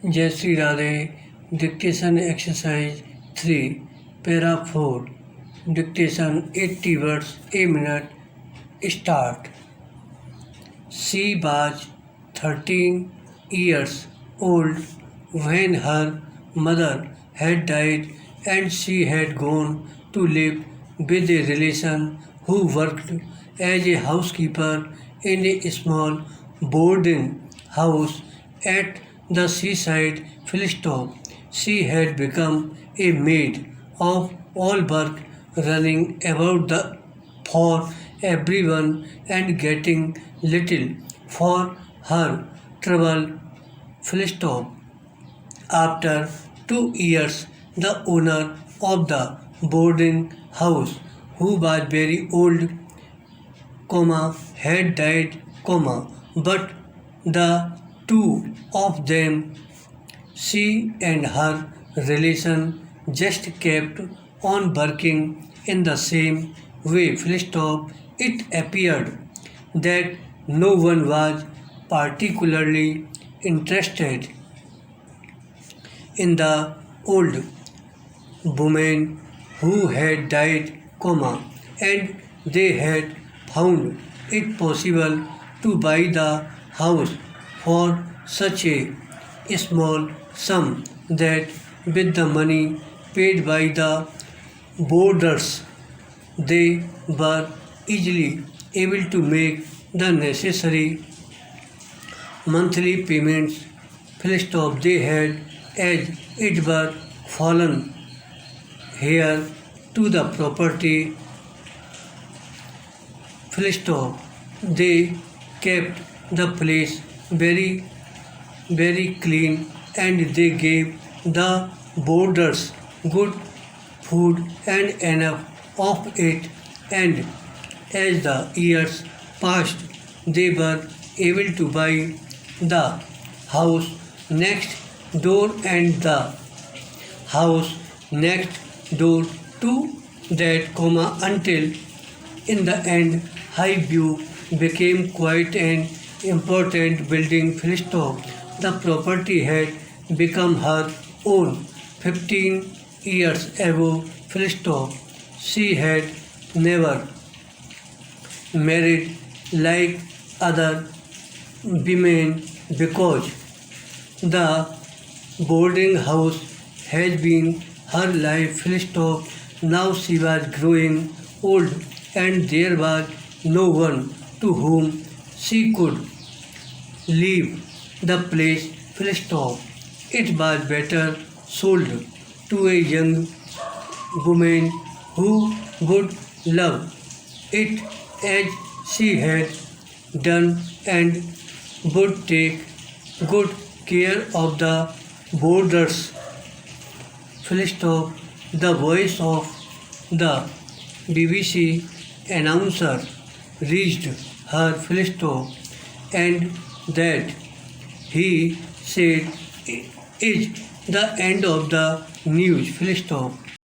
Shri Radhey, dictation exercise 3, para 4, dictation 80 words a minute, start. She was 13 years old when her mother had died and she had gone to live with a relation who worked as a housekeeper in a small boarding house at the seaside Philistop. She had become a maid of all work, running about for everyone and getting little for her trouble. Philistop. After 2 years, the owner of the boarding house, who was very old, had died, but the two of them, she and her relation, just kept on working in the same way. It appeared that no one was particularly interested in the old woman who had died, and they had found it possible to buy the house for such a small sum that with the money paid by the boarders, they were easily able to make the necessary monthly payments. They had, as it were, fallen heir to the property. They kept the place very clean, and they gave the boarders good food and enough of it, and as the years passed, they were able to buy the house next door and the house next door to that, until in the end Highview became quite an important building. The property had become her own 15 years ago. She had never married like other women because the boarding house has been her life. Now she was growing old and there was no one to whom she could leave the place. It was better sold to a young woman who would love it as she had done and would take good care of the boarders. The voice of the BBC announcer reached her, and that he said is the end of the news.